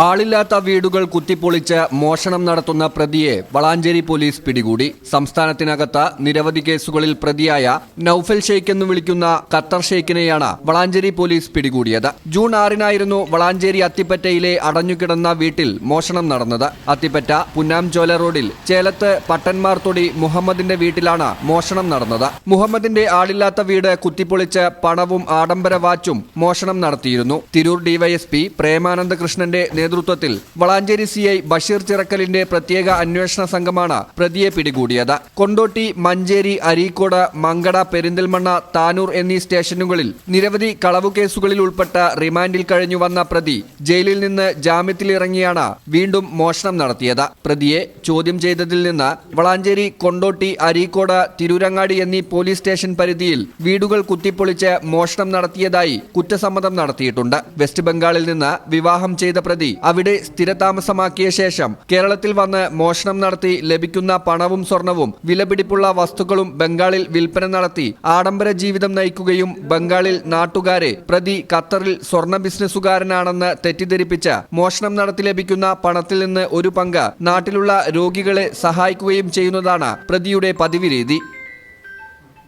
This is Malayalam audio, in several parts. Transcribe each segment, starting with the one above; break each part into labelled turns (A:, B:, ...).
A: ആളില്ലാത്ത വീടുകൾ കുത്തിപ്പൊളിച്ച് മോഷണം നടത്തുന്ന പ്രതിയെ വളാഞ്ചേരി പോലീസ് പിടികൂടി. സംസ്ഥാനത്തിനകത്ത് നിരവധി കേസുകളിൽ പ്രതിയായ നൌഫൽ ഷെയ്ഖ് എന്ന് വിളിക്കുന്ന ഖത്തർ ഷെയ്ഖിനെയാണ് വളാഞ്ചേരി പോലീസ് പിടികൂടിയത്. ജൂൺ 6-നായിരുന്നു വളാഞ്ചേരി അത്തിപ്പറ്റയിലെ അടഞ്ഞുകിടന്ന വീട്ടിൽ മോഷണം നടന്നത്. അത്തിപ്പറ്റ പുന്നാംചോല റോഡിൽ ചേലത്ത് പട്ടന്മാർതൊടി മുഹമ്മദിന്റെ വീട്ടിലാണ് മോഷണം നടന്നത്. മുഹമ്മദിന്റെ ആളില്ലാത്ത വീട് കുത്തിപ്പൊളിച്ച് പണവും ആഡംബര വാച്ചും മോഷണം നടത്തിയിരുന്നു. തിരൂർ ഡിവൈഎസ്പി പ്രേമാനന്ദ കൃഷ്ണന്റെ നേതൃത്വത്തിൽ വളാഞ്ചേരി സിഐ ബഷീർ ചിറക്കലിന്റെ പ്രത്യേക അന്വേഷണ സംഘമാണ് പ്രതിയെ പിടികൂടിയത്. കൊണ്ടോട്ടി, മഞ്ചേരി, അരീക്കോട്, മങ്കട, പെരിന്തൽമണ്ണ, താനൂർ എന്നീ സ്റ്റേഷനുകളിൽ നിരവധി കളവു കേസുകളിൽ ഉൾപ്പെട്ട റിമാൻഡിൽ കഴിഞ്ഞു വന്ന പ്രതി ജയിലിൽ നിന്ന് ജാമ്യത്തിലിറങ്ങിയാണ് വീണ്ടും മോഷണം നടത്തിയത്. പ്രതിയെ ചോദ്യം ചെയ്തതിൽ നിന്ന് വളാഞ്ചേരി, കൊണ്ടോട്ടി, അരീക്കോട്, തിരൂരങ്ങാടി എന്നീ പോലീസ് സ്റ്റേഷൻ പരിധിയിൽ വീടുകൾ കുത്തിപ്പൊളിച്ച് മോഷണം നടത്തിയതായി കുറ്റസമ്മതം നടത്തിയിട്ടുണ്ട്. വെസ്റ്റ് ബംഗാളിൽ നിന്ന് വിവാഹം ചെയ്ത പ്രതി അവിടെ സ്ഥിരതാമസമാക്കിയ ശേഷം കേരളത്തിൽ വന്ന് മോഷണം നടത്തി ലഭിക്കുന്ന പണവും സ്വർണവും വിലപിടിപ്പുള്ള വസ്തുക്കളും ബംഗാളിൽ വിൽപ്പന നടത്തി ആഡംബര ജീവിതം നയിക്കുകയും ബംഗാളിൽ നാട്ടുകാരെ പ്രതി ഖത്തറിൽ സ്വർണ ബിസിനസ്സുകാരനാണെന്ന് തെറ്റിദ്ധരിപ്പിച്ച് മോഷണം നടത്തി ലഭിക്കുന്ന പണത്തിൽ നിന്ന് ഒരു പങ്ക് നാട്ടിലുള്ള രോഗികളെ സഹായിക്കുകയും ചെയ്യുന്നതാണ് പ്രതിയുടെ പതിവ് രീതി.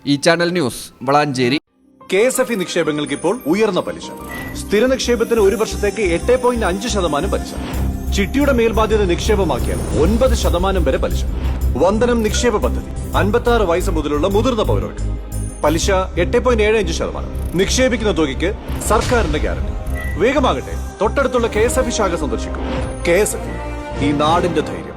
A: ഈ ചാനൽ ന്യൂസ് വളാഞ്ചേരി.
B: KSFE നിക്ഷേപങ്ങൾക്ക് ഇപ്പോൾ ഉയർന്ന പലിശ. സ്ഥിര നിക്ഷേപത്തിന് 1 വർഷത്തേക്ക് 8.5% പലിശ. ചിട്ടിയുടെ മേൽബാധ്യത നിക്ഷേപമാക്കിയാൽ 9% വരെ പലിശ. വന്ദനം നിക്ഷേപ പദ്ധതി 56 വയസ്സ് മുതലുള്ള മുതിർന്ന പൗരർക്ക്. പലിശ 8.75%. നിക്ഷേപിക്കുന്ന തുകയ്ക്ക് സർക്കാരിന്റെ ഗ്യാരണ്ടി. വേഗമാകട്ടെ, തൊട്ടടുത്തുള്ള KSFE ശാഖ സന്ദർശിക്കും. KSFE, ഈ നാടിന്റെ ധൈര്യം.